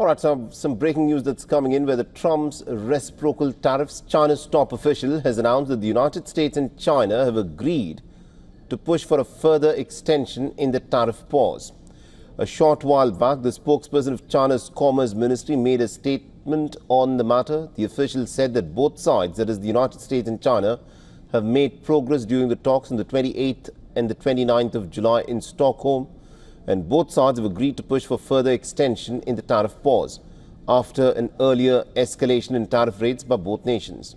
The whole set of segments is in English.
All right, so some breaking news that's coming in where the Trump's reciprocal tariffs. China's top official has announced that the United States and China have agreed to push for a further extension in the tariff pause. A short while back, the spokesperson of China's Commerce Ministry made a statement on the matter. The official said that both sides, that is the United States and China, have made progress during the talks on the 28th and the 29th of July in Stockholm, and both sides have agreed to push for further extension in the tariff pause after an earlier escalation in tariff rates by both nations.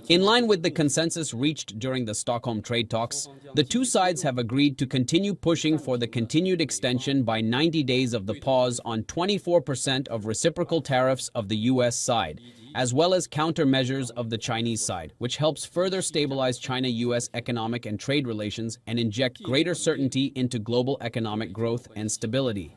In line with the consensus reached during the Stockholm trade talks, the two sides have agreed to continue pushing for the continued extension by 90 days of the pause on 24% of reciprocal tariffs of the U.S. side, as well as countermeasures of the Chinese side, which helps further stabilize China-U.S. economic and trade relations and inject greater certainty into global economic growth and stability.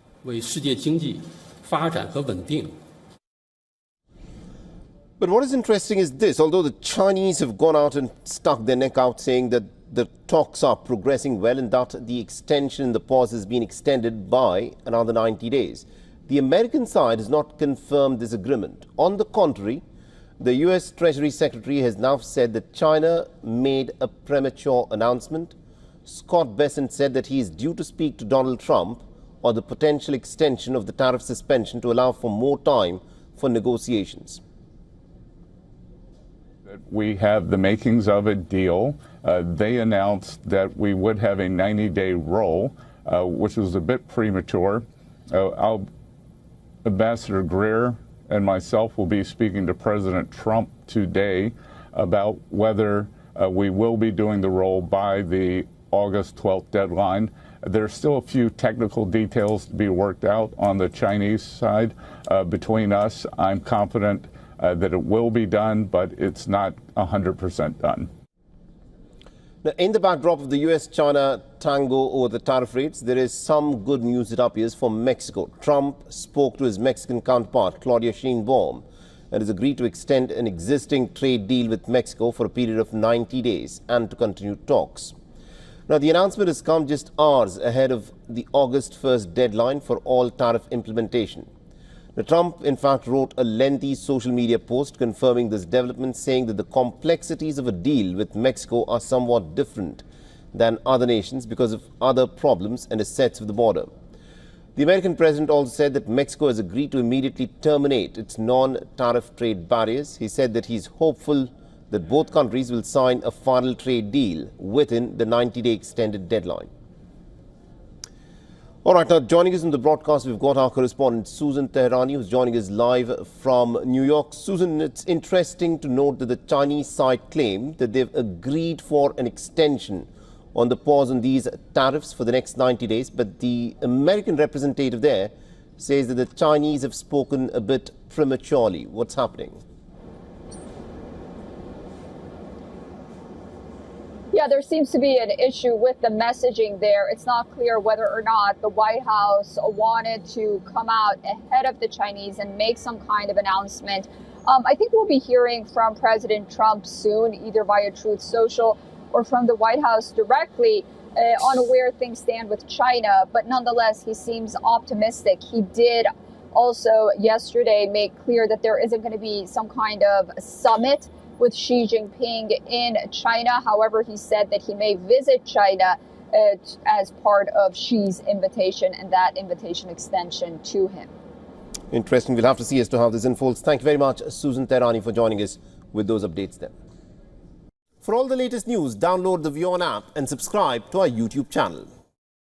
But what is interesting is this: although the Chinese have gone out and stuck their neck out saying that the talks are progressing well and that the extension in the pause has been extended by another 90 days, the American side has not confirmed this agreement. On the contrary, the U.S. Treasury Secretary has now said that China made a premature announcement. Scott Bessent said that he is due to speak to Donald Trump on the potential extension of the tariff suspension to allow for more time for negotiations. We have the makings of a deal. They announced that we would have a 90-day roll, which was a bit premature. Ambassador Greer and myself will be speaking to President Trump today about whether we will be doing the roll by the August 12th deadline. There's still a few technical details to be worked out on the Chinese side. Between us, I'm confident that it will be done, but it's not 100% done. Now, in the backdrop of the US-China tango over the tariff rates, there is some good news, it appears, from Mexico. Trump spoke to his Mexican counterpart, Claudia Sheinbaum, and has agreed to extend an existing trade deal with Mexico for a period of 90 days and to continue talks. Now, the announcement has come just hours ahead of the August 1st deadline for all tariff implementation. Now, Trump, in fact, wrote a lengthy social media post confirming this development, saying that the complexities of a deal with Mexico are somewhat different than other nations because of other problems and assets of the border. The American president also said that Mexico has agreed to immediately terminate its non-tariff trade barriers. He said that he's hopeful that both countries will sign a final trade deal within the 90-day extended deadline. All right, now joining us in the broadcast, we've got our correspondent Susan Teherani, who's joining us live from New York. Susan, it's interesting to note that the Chinese side claimed that they've agreed for an extension on the pause on these tariffs for the next 90 days. But the American representative there says that the Chinese have spoken a bit prematurely. What's happening? Yeah, there seems to be an issue with the messaging there. It's not clear whether or not the White House wanted to come out ahead of the Chinese and make some kind of announcement. I think we'll be hearing from President Trump soon, either via Truth Social or from the White House directly on where things stand with China. But nonetheless, he seems optimistic. He did also yesterday make clear that there isn't going to be some kind of summit with Xi Jinping in China. However, he said that he may visit China as part of Xi's invitation and that invitation extension to him. Interesting. We'll have to see as to how this unfolds. Thank you very much, Susan Teherani, for joining us with those updates there. For all the latest news, download the WION app and subscribe to our YouTube channel.